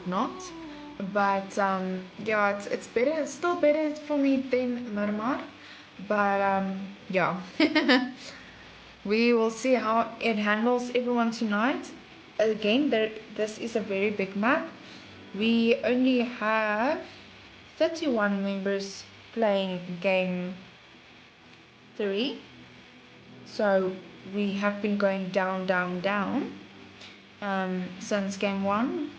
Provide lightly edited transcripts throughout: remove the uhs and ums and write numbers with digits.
whatnot. But yeah, it's better. It's still better for me than Murmur. But yeah, we will see how it handles everyone tonight. Again, this is a very big map. We only have 31 members playing game 3. So we have been going down, down, down since game 1.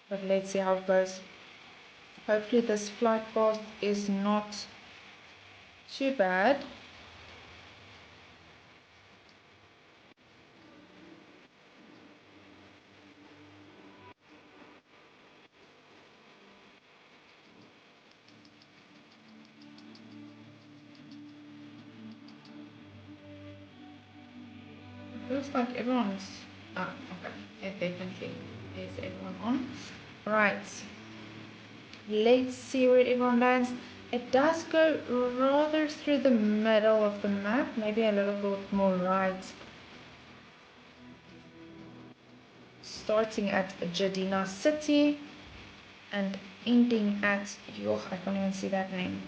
But let's see how it goes. Hopefully this flight path is not too bad. Looks like everyone's... Ah, okay. It definitely is everyone on. Right. Let's see where everyone lands. It does go rather through the middle of the map. Maybe a little bit more right. Starting at Jadina City and ending at... I can't even see that name.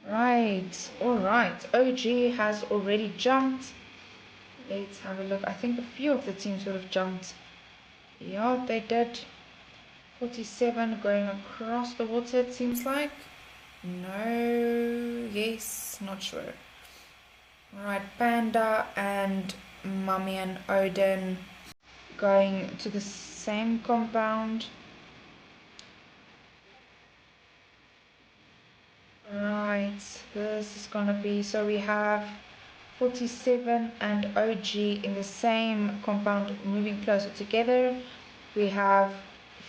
Right, alright. OG has already jumped. Let's have a look. I think a few of the teams would have jumped. Yeah, they did. 47 going across the water, it seems like. No, yes, not sure. Right, Panda and Mummy and Odin going to the same compound. Right, this is gonna be... So we have 47 and OG in the same compound moving closer together. We have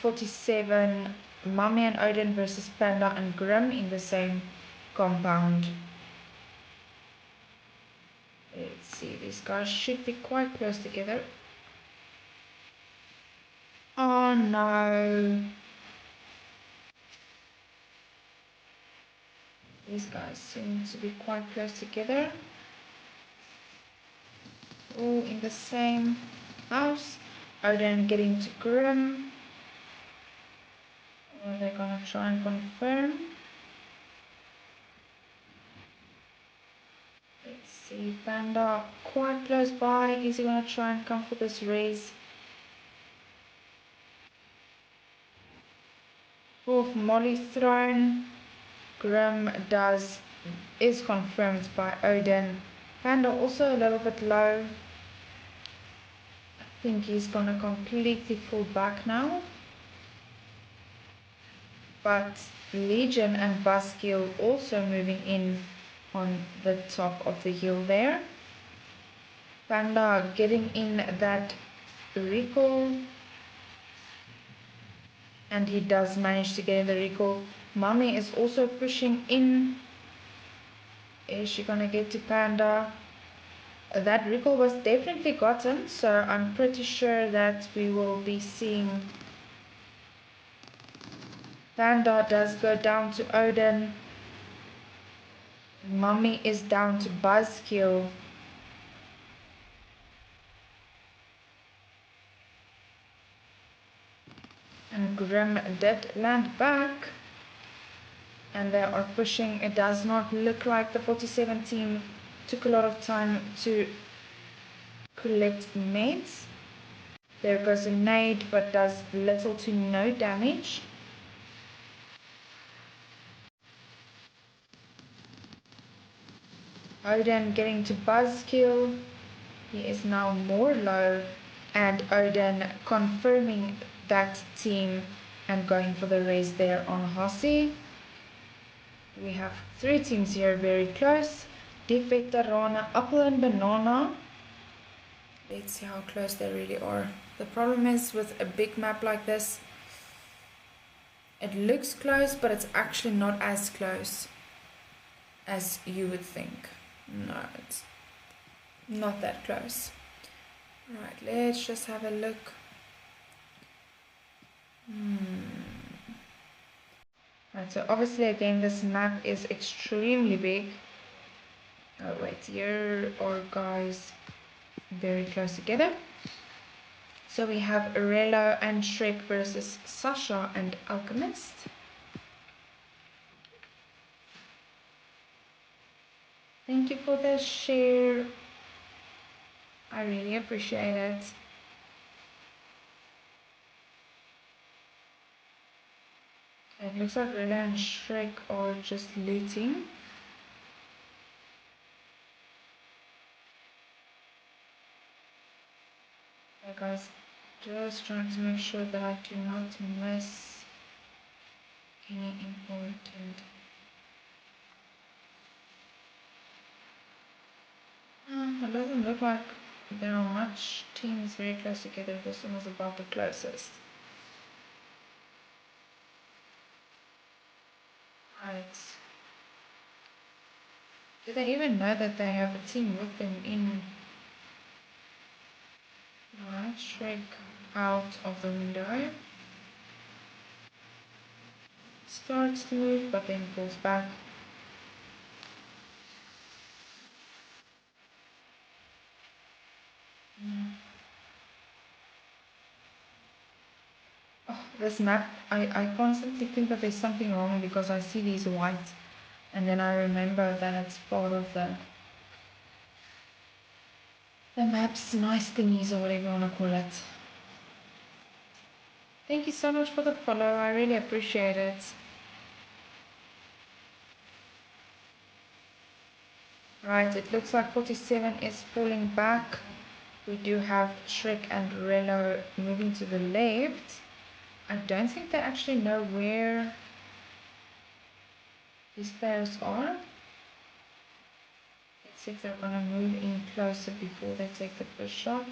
47 Mummy and Odin versus Panda and Grim in the same compound. Let's see, these guys should be quite close together. Oh no. These guys seem to be quite close together. All in the same house. Odin getting to Grim. Are they gonna try and confirm? Let's see, Panda quite close by. Is he gonna try and come for this raise? Fourth Molly thrown. Grim is confirmed by Odin. Panda also a little bit low. I think he's gonna completely fall back now. But Legion and Buskill also moving in on the top of the hill there. Panda getting in that recall, and he does manage to get in the recall. Mummy is also pushing in. Is she gonna get to Panda? That recall was definitely gotten, so I'm pretty sure that we will be seeing... Panda does go down to Odin. Mummy is down to Buzzkill. And Grim did land back. And they are pushing. It does not look like the 47 team took a lot of time to collect meds. There goes a nade, but does little to no damage. Odin getting to Buzzkill. He is now more low. And Odin confirming that team and going for the raise there on Hossie. We have 3 teams here very close. Defector, Rana, Apple and Banana. Let's see how close they really are. The problem is with a big map like this, it looks close, but it's actually not as close as you would think. No, it's not that close. Right, let's just have a look. Right, so obviously again this map is extremely big. Oh wait, here are guys very close together. So we have Aurelio and Shrek versus Sasha and Alchemist. Thank you for the share. I really appreciate it. It looks like Aurelio and Shrek are just looting. Okay guys, just trying to make sure that I do not miss any important. It doesn't look like there are much teams very close together. This one was about the closest. Right. Do they even know that they have a team with them in? Right, Shrek out of the window. Starts to move, but then pulls back. Oh, this map, I constantly think that there's something wrong because I see these white and then I remember that it's part of the map's nice thingies or whatever you want to call it. Thank you so much for the follow, I really appreciate it. Right, it looks like 47 is pulling back. We do have Shrek and Rello moving to the left. I don't think they actually know where these players are. Let's see if they're gonna move in closer before they take the first shot.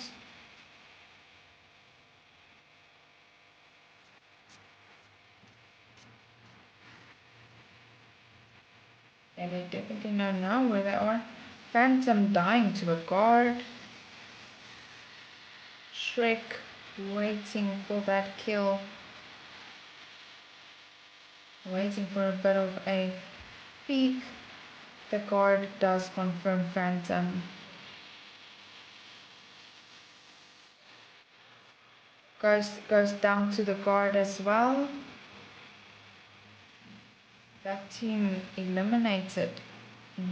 And they definitely know now where they are. Phantom dying to a guard. Shrek waiting for that kill. Waiting for a bit of a peek. The guard does confirm Phantom. Goes down to the guard as well. That team eliminated,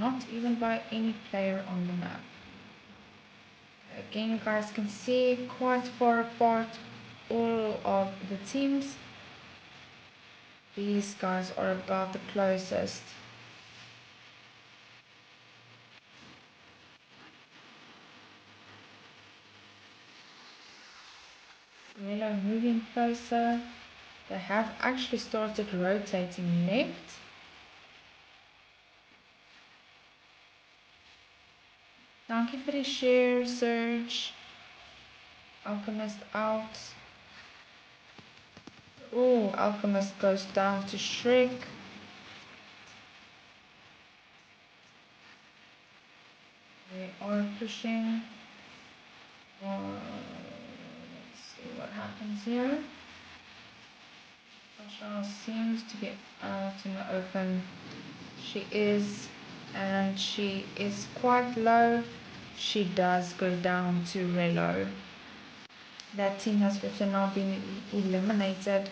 not even by any player on the map. Again, you guys can see quite far apart all of the teams. These guys are about the closest. Melo moving closer. They have actually started rotating left. Thank you for the share, Surge. Alchemist out. Oh, Alchemist goes down to Shrek. They are pushing. Let's see what happens here. Sasha seems to be out in the open. She is, and she is quite low. She does go down to Relo. That team has also now been eliminated.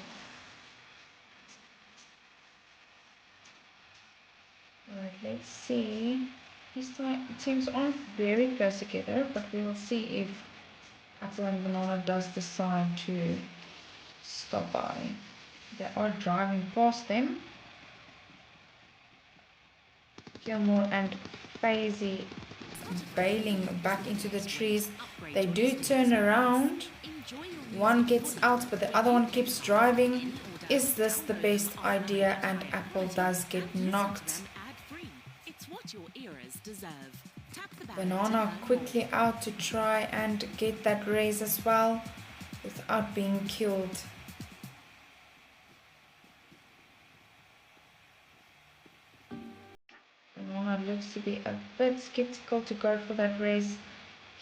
Right, let's see. These teams aren't very close together, but we will see if Apple and Banana does decide to stop by. They are driving past them. Gilmore and Faisy bailing back into the trees. They do turn around. One gets out, but the other one keeps driving. Is this the best idea? And Apple does get knocked. Banana quickly out to try and get that raise as well without being killed. Banana looks to be a bit skeptical to go for that raise.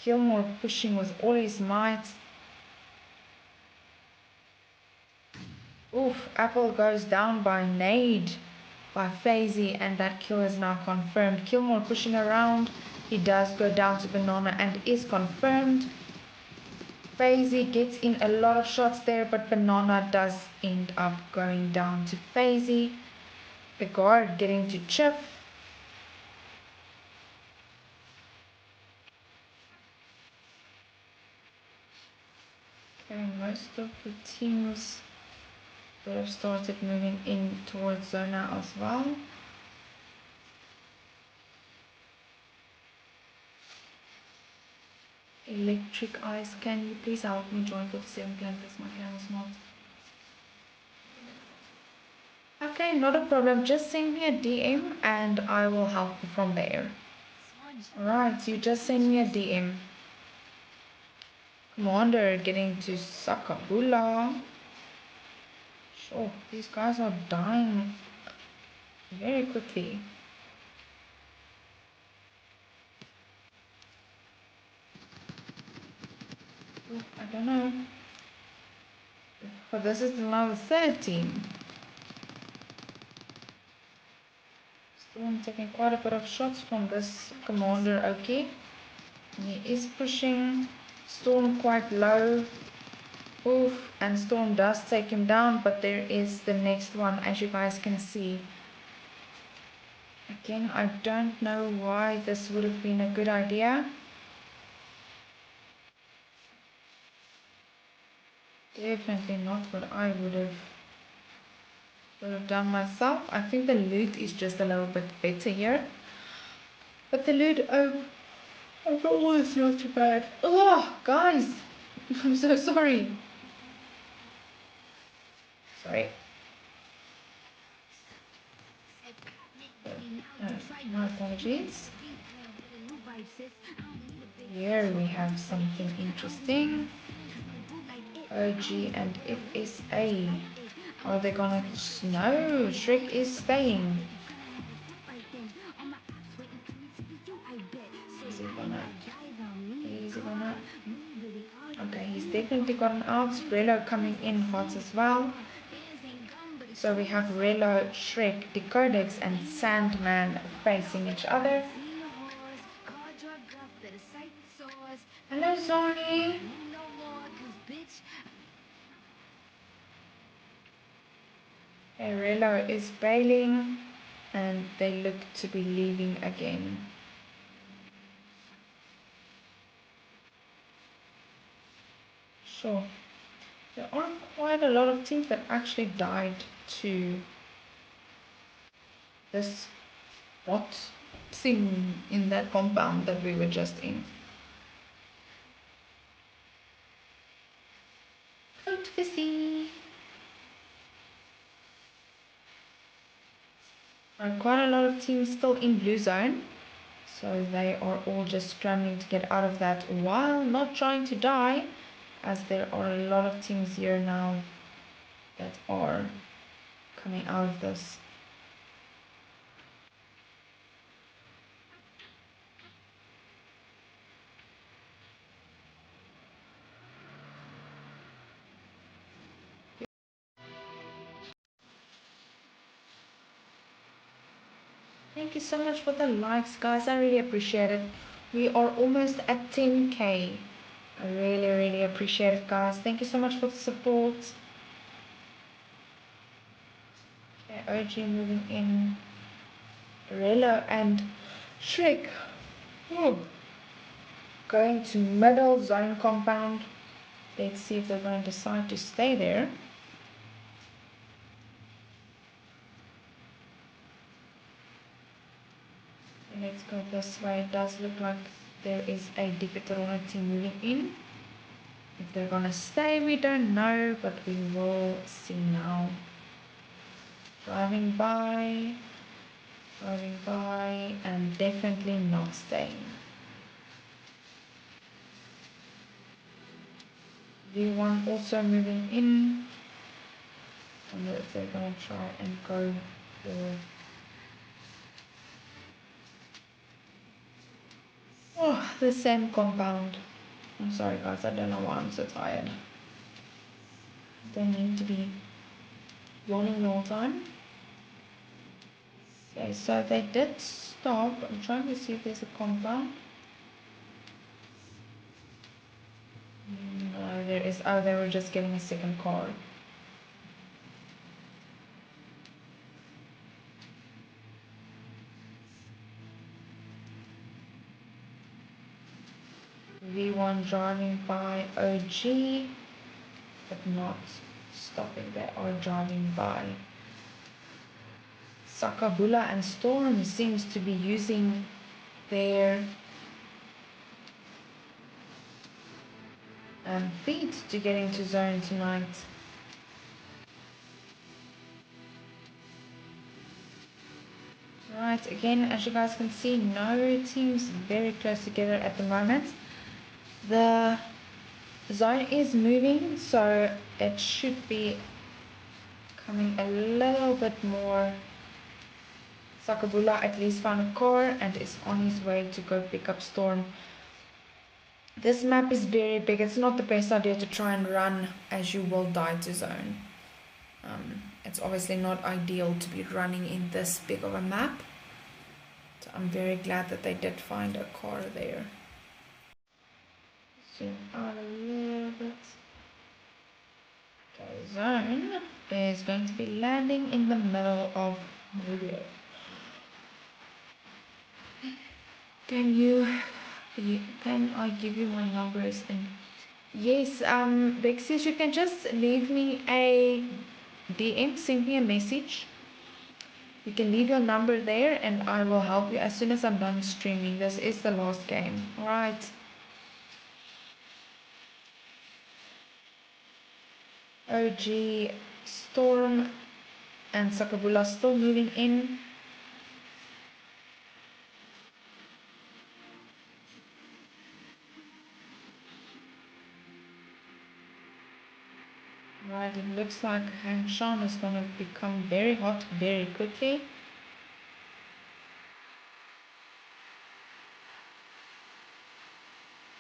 Gilmore pushing with all his might. Oof, Apple goes down by nade. by FaZe, and that kill is now confirmed. Killmore pushing around. He does go down to Banana and is confirmed. FaZe gets in a lot of shots there, but Banana does end up going down to FaZe. The guard getting to chip. Okay, most of the teams that have started moving in towards Zona as well. Electric Eyes, can you please help me join 47 clan because my clan is not. Okay, not a problem. Just send me a DM and I will help you from there. Alright, you just send me a DM. Commander getting to Sakabula. Sure, these guys are dying very quickly. Ooh, I don't know. But this is now the third team. Storm taking quite a bit of shots from this commander, okay. He is pushing Storm quite low. Oof, and Storm does take him down, but there is the next one, as you guys can see. Again, I don't know why this would have been a good idea. Definitely not what I would have done myself. I think the loot is just a little bit better here. But the loot overall is not too bad. Oh, guys, I'm so sorry. Sorry. My apologies. Here we have something interesting. OG and FSA. Are they gonna? No, Shrek is staying. Is he gonna? Is he gonna? Okay, he's definitely gotten out. Relo coming in hot as well. So we have Relo, Shrek, Decodex, and Sandman facing each other. Hello, Zoni. Relo is bailing, and they look to be leaving again. Sure. There are quite a lot of teams that actually died to this bot thing in that compound that we were just in. Out to sea. There are quite a lot of teams still in blue zone, so they are all just scrambling to get out of that while not trying to die, as there are a lot of teams here now that are coming out of this. Thank you so much for the likes, guys. I really appreciate it. We are almost at 10k. I really appreciate it, guys. Thank you so much for the support. Okay, OG moving in. Relo and Shrek. Oh. Going to middle zone compound. Let's see if they're going to decide to stay there. Let's go this way. It does look like there is a Digital team moving in. If they're gonna stay, we don't know, but we will see now. Driving by, and definitely not staying. V1 also moving in. I wonder if they're gonna try and go for. Oh, the same compound. I'm sorry guys, I don't know why I'm so tired. Don't need to be yawning the whole time. Okay, so they did stop. I'm trying to see if there's a compound. No, there is. Oh, they were just getting a second car. V1 driving by OG, but not stopping. They are driving by. Sakabula and Storm seems to be using their feet to get into zone tonight. Right, again, as you guys can see, no teams very close together at the moment. The zone is moving, so it should be coming a little bit more. Sakabula at least found a car and is on his way to go pick up Storm. This map is very big. It's not the best idea to try and run, as you will die to zone. It's obviously not ideal to be running in this big of a map. So I'm very glad that they did find a car there. Zoom out a little bit. Okay, zone is going to be landing in the middle of nowhere. Can I give you my numbers? And yes, Bexis, you can just leave me a DM, send me a message. You can leave your number there and I will help you as soon as I'm done streaming. This is the last game. Alright. OG, Storm and Sakabula still moving in. Right, it looks like Hangshan is going to become very hot very quickly.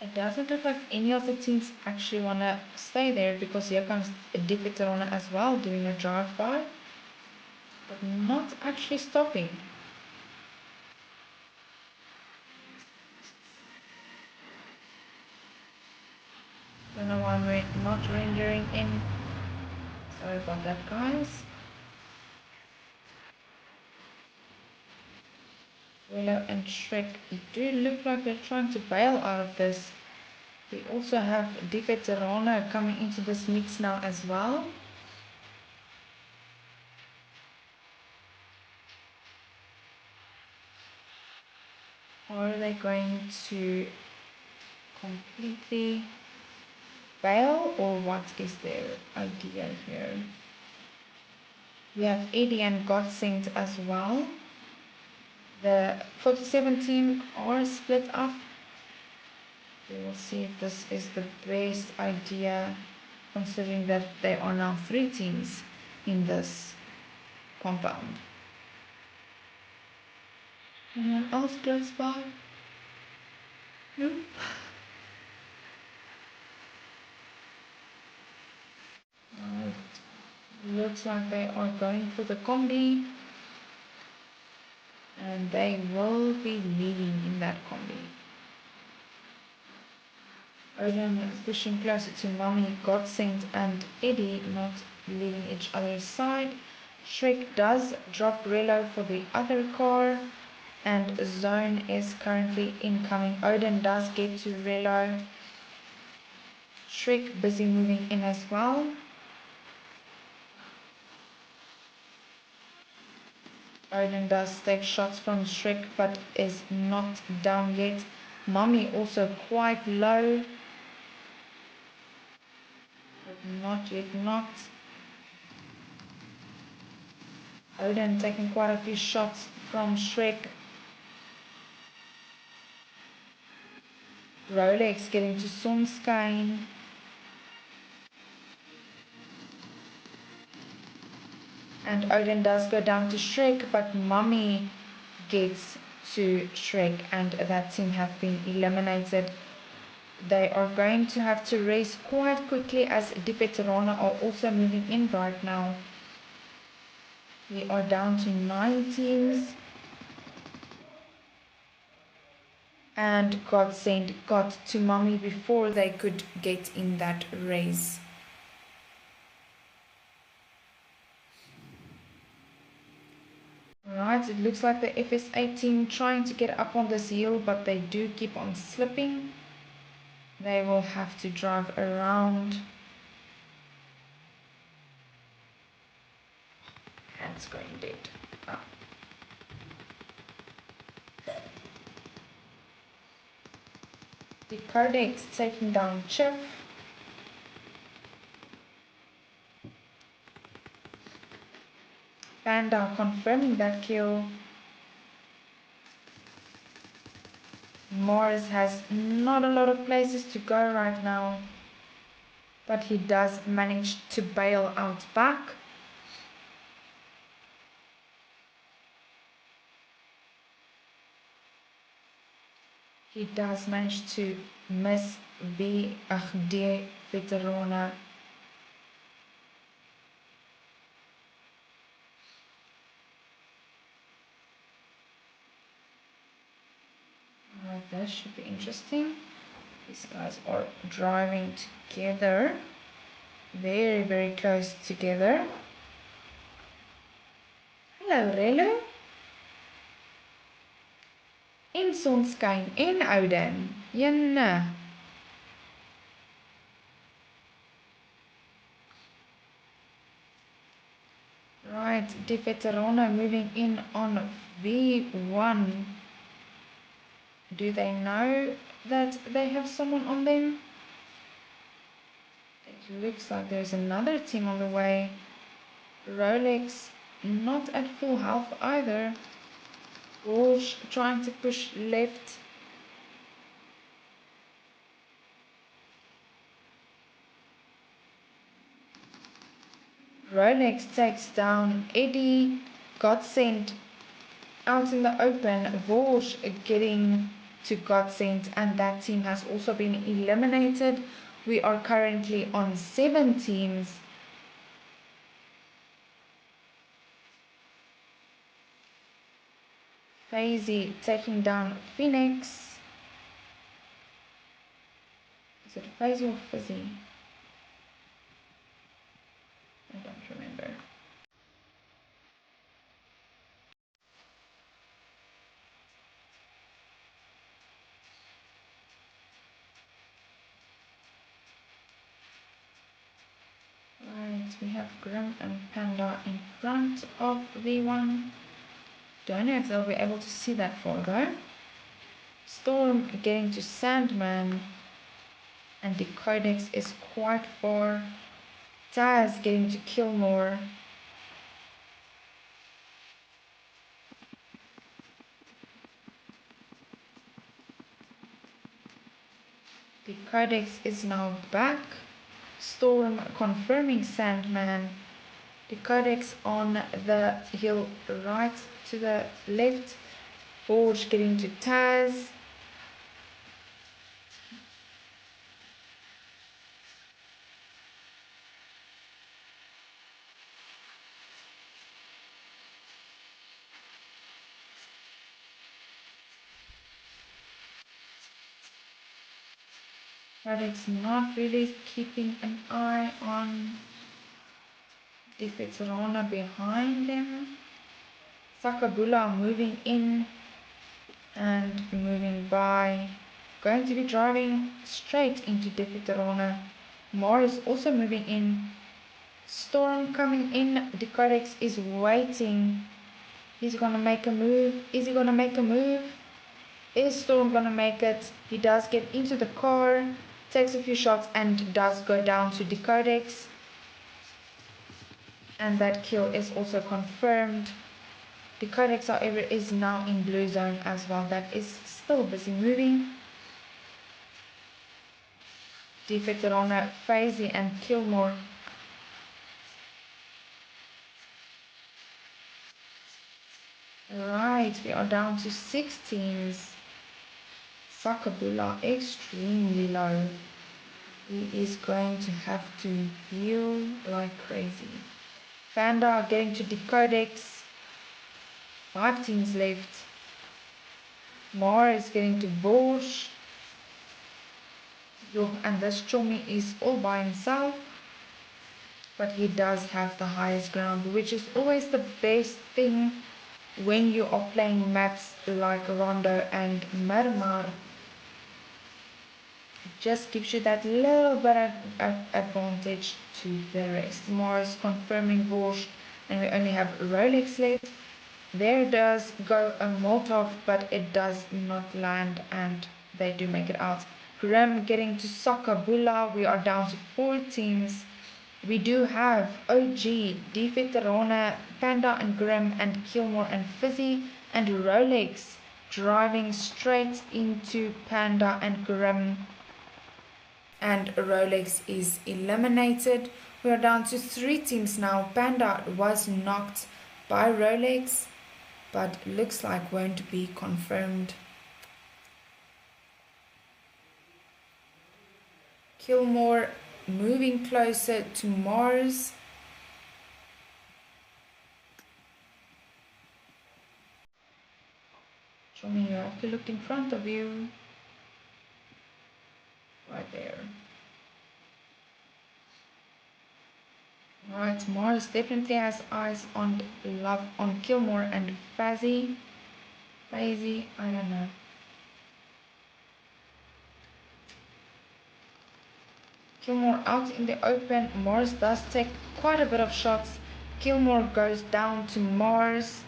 It doesn't look like any of the teams actually want to stay there because here comes Dipiterona as well doing a drive-by, but not actually stopping. Don't know why we're not rendering in. Sorry about that, guys. Willow and Shrek do look like they're trying to bail out of this. We also have Dipiterona coming into this mix now as well. Or are they going to completely bail, or what is their idea here? We have Eddie and Godsend as well. The 47 team are split up. We will see if this is the best idea, considering that there are now 3 teams in this compound. Anyone else close by? No? Looks like they are going for the combi. And they will be leading in that combi. Odin is pushing closer to Mommy, Godsend and Eddie, not leaving each other's side. Shrek does drop Relo for the other car, and Zone is currently incoming. Odin does get to Relo. Shrek busy moving in as well. Odin does take shots from Shrek but is not down yet. Mommy also quite low. But not yet knocked. Odin taking quite a few shots from Shrek. Rolex getting to Sonskine. And Odin does go down to Shrek, but Mommy gets to Shrek, and that team have been eliminated. They are going to have to race quite quickly as Dipiterona are also moving in right now. We are down to 9 teams. and Godsend got to Mommy before they could get in that race. Right, it looks like the FS8 team trying to get up on this hill, but they do keep on slipping. They will have to drive around. Hands going dead. Ah. The Codex taking down Chip. Panda confirming that kill. Morris has not a lot of places to go right now, but he does manage to bail out back. He does manage to miss the D Veterana. That should be interesting. These guys are driving together, very close together. Hallo Relo. En sonskyn en Ouden. Jenne. Right, die Veterano moving in on V1. Do they know that they have someone on them? It looks like there's another team on the way. Rolex not at full health either. Walsh trying to push left. Rolex takes down Eddie. Godsend out in the open. Walsh getting to Godsend, and that team has also been eliminated. We are currently on 7 teams. Fazy taking down Phoenix. Is it Fazy or Fizzy? I don't remember. Right, we have Grim and Panda in front of V1. Don't know if they'll be able to see that far though. Storm getting to Sandman, and the Codex is quite far. Taz getting to Killmore. The Codex is now back. Storm confirming Sandman. The Codex on the hill right to the left. Forge getting to Taz. Codex not really keeping an eye on the Veterana behind them. Sakabula moving in and moving by. Going to be driving straight into the Veterana. Morris also moving in. Storm coming in. The Codex is waiting. He's gonna make a move. Is he gonna make a move? Is Storm gonna make it? He does get into the car, takes a few shots, and does go down to the Codex. And that kill is also confirmed. The Codex, however, is now in blue zone as well. That is still busy moving. The Veterana, Fazy, and Killmore. Right, we are down to 6 teams. Sakabula extremely low. He is going to have to heal like crazy. Fanda getting to the Codex. 5 teams left. Mars getting to Bosch. Yo, and this Chomi is all by himself. But he does have the highest ground, which is always the best thing when you are playing maps like Rondo and Marmar. It just gives you that little bit of advantage to the rest. Mars confirming Vosh, and we only have Rolex left. There does go a Molotov, but it does not land, and they do make it out. Grim getting to Sakabula. We are down to 4 teams. We do have OG, D Veterana, Panda and Grim, and Kilmore and Fizzy, and Rolex driving straight into Panda and Grim. And Rolex is eliminated. We are down to 3 teams now. Panda was knocked by Rolex, but looks like won't be confirmed. Kilmore moving closer to Mars. Show me, you have to look in front of you. Right there. Right, Mars definitely has eyes on love on Kilmore and Fazzy. Fazzy, I don't know. Kilmore out in the open. Mars does take quite a bit of shots. Kilmore goes down to Mars.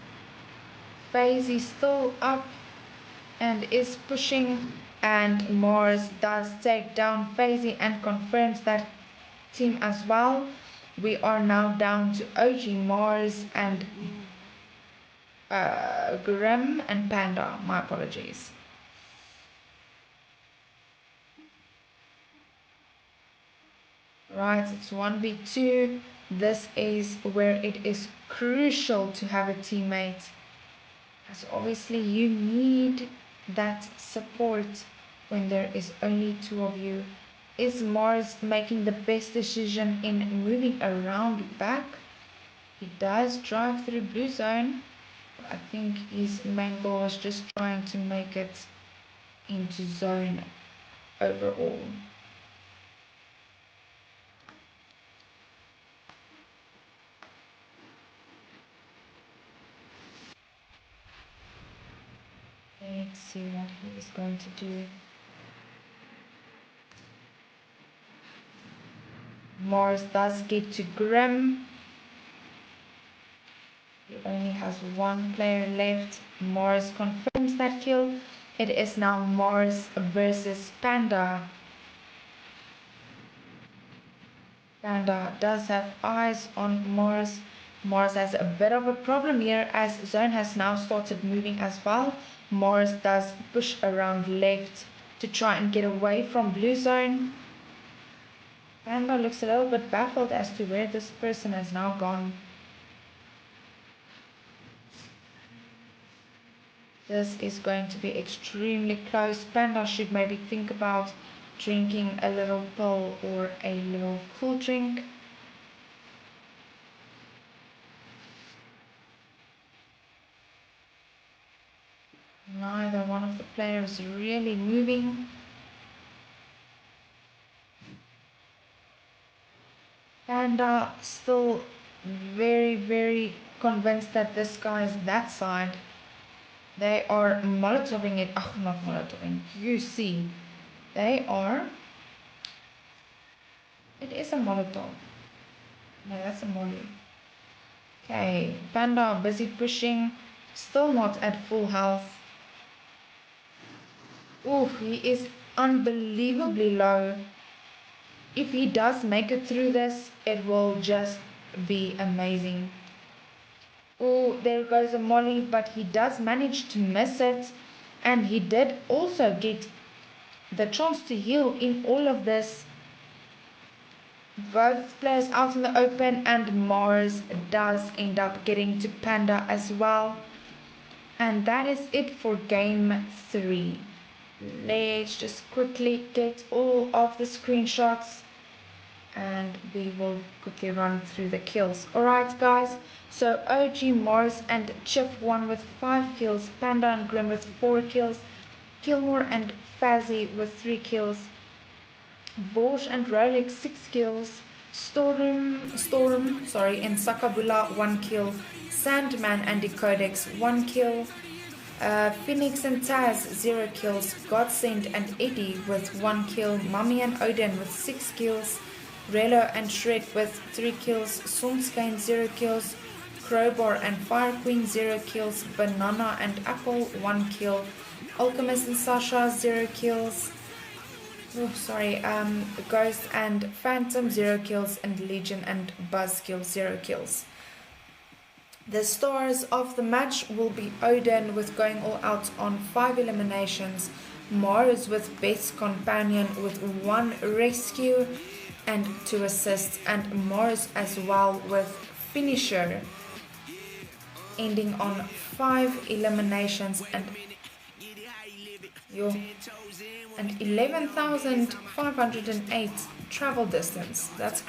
Fazzy still up and is pushing, and Mars does take down Fazzy and confirms that team as well. We are now down to OG, Mars, and Grim and Panda. My apologies. Right, it's 1v2. This is where it is crucial to have a teammate, as obviously you need that support when there is only 2 of you. Is Mars making the best decision in moving around back? He does drive through blue zone. I think his main goal is just trying to make it into zone overall. Let's see what he is going to do. Mars does get to Grim. He only has 1 player left. Mars confirms that kill. It is now Mars versus Panda. Panda does have eyes on Mars. Mars has a bit of a problem here as Zone has now started moving as well. Mars does push around left to try and get away from Blue Zone. Panda looks a little bit baffled as to where this person has now gone. This is going to be extremely close. Panda should maybe think about drinking a little pill or a little cool drink. Neither one of the players really moving. Panda still very convinced that this guy is that side. They are molotoving it. Oh, not molotoving. You see. They are. It is a molotov. No, that's a molly. Okay. Panda busy pushing. Still not at full health. Ooh, he is unbelievably low. If he does make it through this, it will just be amazing. Oh, there goes a molly, but he does manage to miss it. And he did also get the chance to heal in all of this. Both players out in the open, and Mars does end up getting to Panda as well. And that is it for game 3. Let's just quickly get all of the screenshots and we will quickly run through the kills. Alright guys, so OG, Mars and Chip won with 5 kills, Panda and Grim with 4 kills, Gilmore and Fazzy with 3 kills. Bosch and Rolex 6 kills. Storm, and Sakabula 1 kill. Sandman and Decodex 1 kill. Phoenix and Taz 0 kills. Godsend and Eddie with 1 kill. Mummy and Odin with 6 kills. Relo and Shred with 3 kills. Sunskane 0 kills. Crowbar and Fire Queen 0 kills. Banana and Apple 1 kill. Alchemist and Sasha 0 kills. Ghost and Phantom 0 kills, and Legion and Buzzkill 0 kills. The stars of the match will be Odin with going all out on 5 eliminations, Mars with best companion with 1 rescue and 2 assists, and Mars as well with finisher, ending on 5 eliminations and 11,508 travel distance. That's